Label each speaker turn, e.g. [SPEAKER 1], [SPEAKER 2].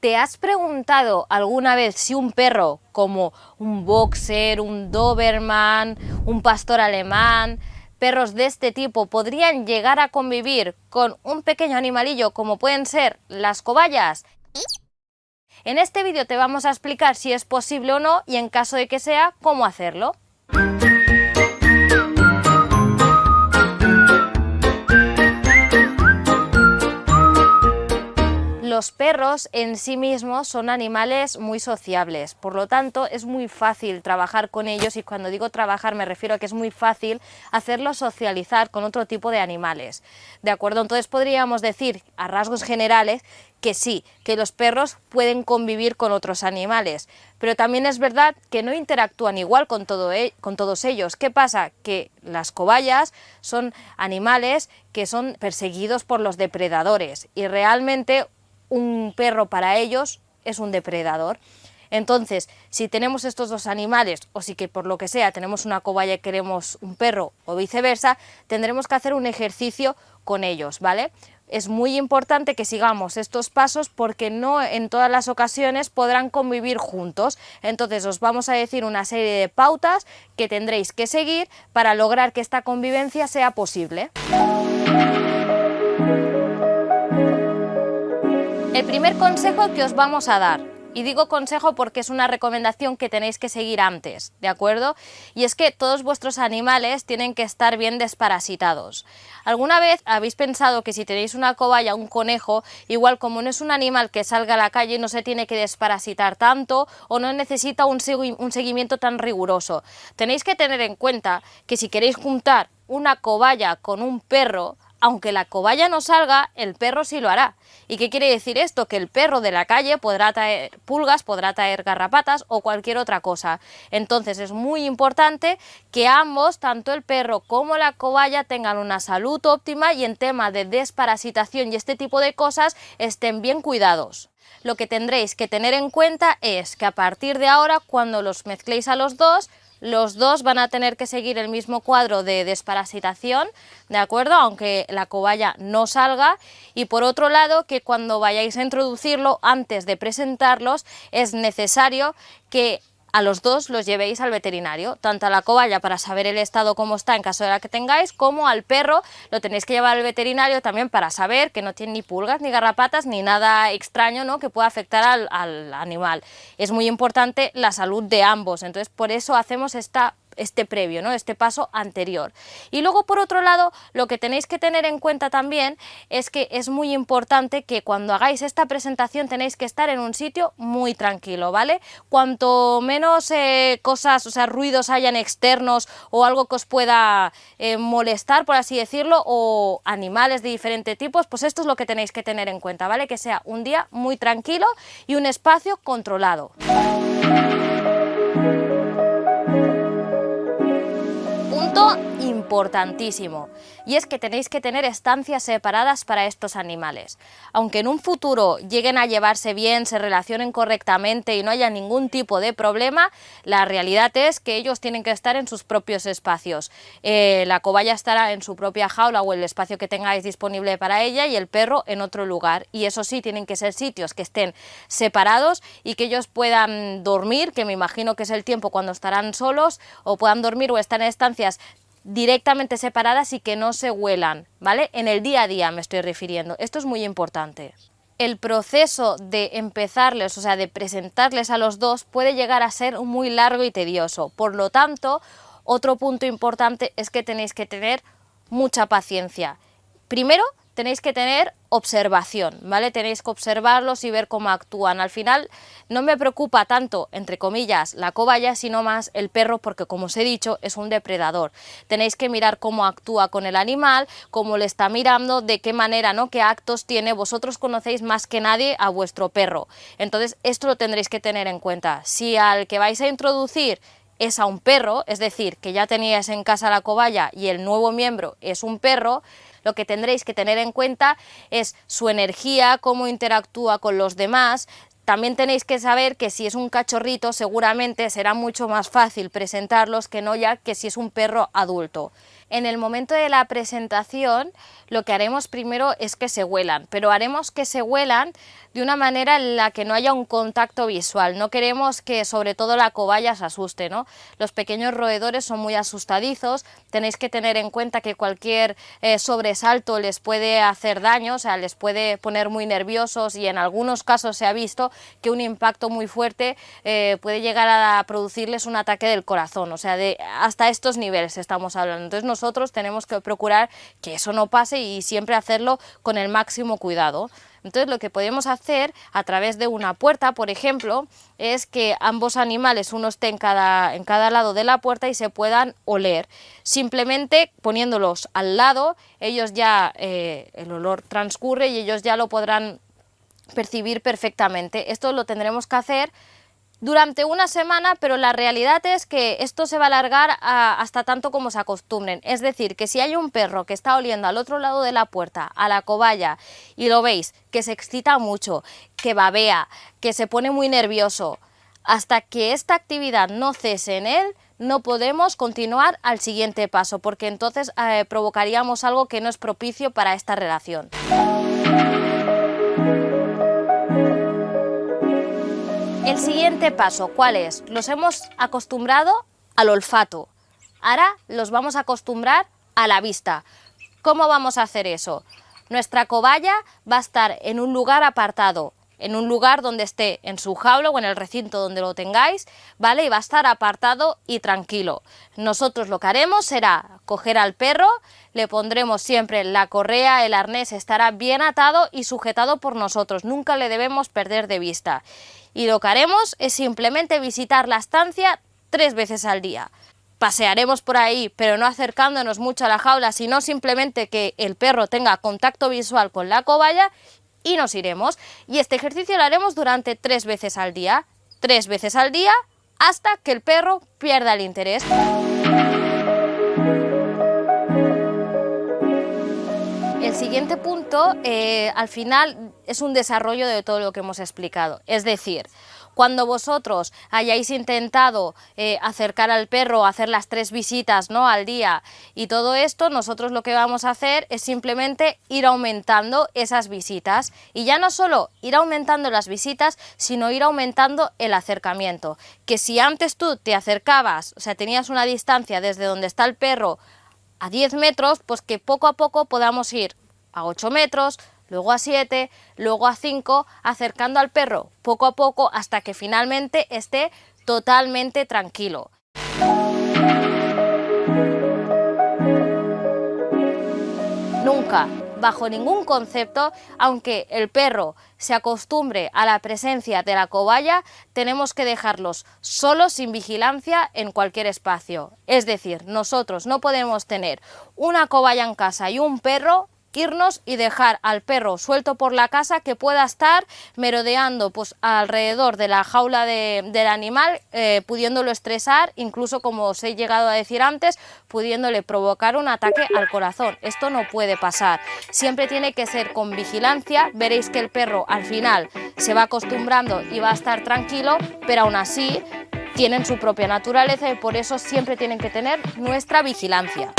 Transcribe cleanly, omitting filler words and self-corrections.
[SPEAKER 1] ¿Te has preguntado alguna vez si un perro como un boxer, un doberman, un pastor alemán, perros de este tipo podrían llegar a convivir con un pequeño animalillo como pueden ser las cobayas? En este vídeo te vamos a explicar si es posible o no y en caso de que sea, cómo hacerlo. Los perros en sí mismos son animales muy sociables, por lo tanto es muy fácil trabajar con ellos, y cuando digo trabajar me refiero a que es muy fácil hacerlos socializar con otro tipo de animales, ¿de acuerdo? Entonces podríamos decir a rasgos generales que sí, que los perros pueden convivir con otros animales, pero también es verdad que no interactúan igual con todos ellos. ¿Qué pasa? Que las cobayas son animales que son perseguidos por los depredadores y realmente un perro para ellos es un depredador. Entonces, si tenemos estos dos animales, o si que por lo que sea tenemos una cobaya y queremos un perro, o viceversa, tendremos que hacer un ejercicio con ellos, ¿vale? Es muy importante que sigamos estos pasos porque no en todas las ocasiones podrán convivir juntos. Entonces os vamos a decir una serie de pautas que tendréis que seguir para lograr que esta convivencia sea posible. El primer consejo que os vamos a dar, y digo consejo porque es una recomendación que tenéis que seguir antes, ¿de acuerdo? Y es que todos vuestros animales tienen que estar bien desparasitados. ¿Alguna vez habéis pensado que si tenéis una cobaya o un conejo, igual como no es un animal que salga a la calle, no se tiene que desparasitar tanto o no necesita un seguimiento tan riguroso? Tenéis que tener en cuenta que si queréis juntar una cobaya con un perro, aunque la cobaya no salga, el perro sí lo hará. ¿Y qué quiere decir esto? Que el perro de la calle podrá traer pulgas, podrá traer garrapatas o cualquier otra cosa. Entonces es muy importante que ambos, tanto el perro como la cobaya, tengan una salud óptima y en tema de desparasitación y este tipo de cosas estén bien cuidados. Lo que tendréis que tener en cuenta es que a partir de ahora, cuando los mezcléis a los dos van a tener que seguir el mismo cuadro de desparasitación, ¿de acuerdo? Aunque la cobaya no salga. Y por otro lado, que cuando vayáis a introducirlo, antes de presentarlos, es necesario que a los dos los llevéis al veterinario, tanto a la cobaya para saber el estado como está en caso de la que tengáis, como al perro lo tenéis que llevar al veterinario también para saber que no tiene ni pulgas, ni garrapatas, ni nada extraño, ¿no?, que pueda afectar al animal. Es muy importante la salud de ambos, entonces por eso hacemos este previo, ¿no?, este paso anterior. Y luego, por otro lado, lo que tenéis que tener en cuenta también es que es muy importante que cuando hagáis esta presentación tenéis que estar en un sitio muy tranquilo, ¿vale? Cuanto menos cosas, o sea, ruidos hayan externos o algo que os pueda molestar, por así decirlo, o animales de diferentes tipos, pues esto es lo que tenéis que tener en cuenta, ¿vale? Que sea un día muy tranquilo y un espacio controlado. Importantísimo, y es que tenéis que tener estancias separadas para estos animales. Aunque en un futuro lleguen a llevarse bien, se relacionen correctamente y no haya ningún tipo de problema, la realidad es que ellos tienen que estar en sus propios espacios. La cobaya estará en su propia jaula o el espacio que tengáis disponible para ella, y el perro en otro lugar, y eso sí, tienen que ser sitios que estén separados y que ellos puedan dormir, que me imagino que es el tiempo cuando estarán solos, o puedan dormir o estar en estancias directamente separadas y que no se huelan, ¿vale? En el día a día me estoy refiriendo, esto es muy importante. El proceso de empezarles, o sea, de presentarles a los dos, puede llegar a ser muy largo y tedioso. Por lo tanto, otro punto importante es que tenéis que tener mucha paciencia. Primero, tenéis que tener observación, ¿vale? Tenéis que observarlos y ver cómo actúan. Al final no me preocupa tanto, entre comillas, la cobaya, sino más el perro, porque como os he dicho, es un depredador. Tenéis que mirar cómo actúa con el animal, cómo le está mirando, de qué manera, ¿no?, qué actos tiene. Vosotros conocéis más que nadie a vuestro perro. Entonces esto lo tendréis que tener en cuenta. Si al que vais a introducir es a un perro, es decir, que ya teníais en casa la cobaya y el nuevo miembro es un perro, lo que tendréis que tener en cuenta es su energía, cómo interactúa con los demás. También tenéis que saber que si es un cachorrito seguramente será mucho más fácil presentarlos que no ya que si es un perro adulto. En el momento de la presentación lo que haremos primero es que se huelan, pero haremos que se huelan de una manera en la que no haya un contacto visual. No queremos que sobre todo la cobaya se asuste, ¿no? Los pequeños roedores son muy asustadizos, tenéis que tener en cuenta que cualquier sobresalto les puede hacer daño, o sea, les puede poner muy nerviosos, y en algunos casos se ha visto que un impacto muy fuerte puede llegar a producirles un ataque del corazón, o sea, hasta estos niveles estamos hablando. Entonces nosotros tenemos que procurar que eso no pase y siempre hacerlo con el máximo cuidado. Entonces lo que podemos hacer a través de una puerta, por ejemplo, es que ambos animales, uno esté en cada lado de la puerta y se puedan oler. Simplemente poniéndolos al lado, ellos ya, el olor transcurre y ellos ya lo podrán percibir perfectamente. Esto lo tendremos que hacer durante una semana, pero la realidad es que esto se va a alargar hasta tanto como se acostumbren. Es decir, que si hay un perro que está oliendo al otro lado de la puerta, a la cobaya, y lo veis, que se excita mucho, que babea, que se pone muy nervioso, hasta que esta actividad no cese en él, no podemos continuar al siguiente paso, porque entonces provocaríamos algo que no es propicio para esta relación. El siguiente paso, ¿cuál es? Los hemos acostumbrado al olfato, ahora los vamos a acostumbrar a la vista. ¿Cómo vamos a hacer eso? Nuestra cobaya va a estar en un lugar apartado, en un lugar donde esté en su jaula o en el recinto donde lo tengáis, ¿vale? Y va a estar apartado y tranquilo. Nosotros lo que haremos será coger al perro, le pondremos siempre la correa, el arnés estará bien atado y sujetado por nosotros, nunca le debemos perder de vista. Y lo que haremos es simplemente visitar la estancia 3 veces al día. Pasearemos por ahí, pero no acercándonos mucho a la jaula, sino simplemente que el perro tenga contacto visual con la cobaya, y nos iremos. Y este ejercicio lo haremos durante 3 veces al día. 3 veces al día hasta que el perro pierda el interés. El siguiente punto, al final, es un desarrollo de todo lo que hemos explicado. Es decir, cuando vosotros hayáis intentado acercar al perro, hacer las 3 visitas, ¿no?, al día y todo esto, nosotros lo que vamos a hacer es simplemente ir aumentando esas visitas. Y ya no solo ir aumentando las visitas, sino ir aumentando el acercamiento. Que si antes tú te acercabas, o sea, tenías una distancia desde donde está el perro a 10 metros, pues que poco a poco podamos ir a 8 metros, luego a 7, luego a 5, acercando al perro poco a poco hasta que finalmente esté totalmente tranquilo. Nunca, bajo ningún concepto, aunque el perro se acostumbre a la presencia de la cobaya, tenemos que dejarlos solos, sin vigilancia, en cualquier espacio. Es decir, nosotros no podemos tener una cobaya en casa y un perro, irnos y dejar al perro suelto por la casa, que pueda estar merodeando pues alrededor de la jaula del animal, pudiéndolo estresar, incluso, como os he llegado a decir antes, pudiéndole provocar un ataque al corazón. Esto no puede pasar, siempre tiene que ser con vigilancia. Veréis que el perro al final se va acostumbrando y va a estar tranquilo, pero aún así tienen su propia naturaleza y por eso siempre tienen que tener nuestra vigilancia.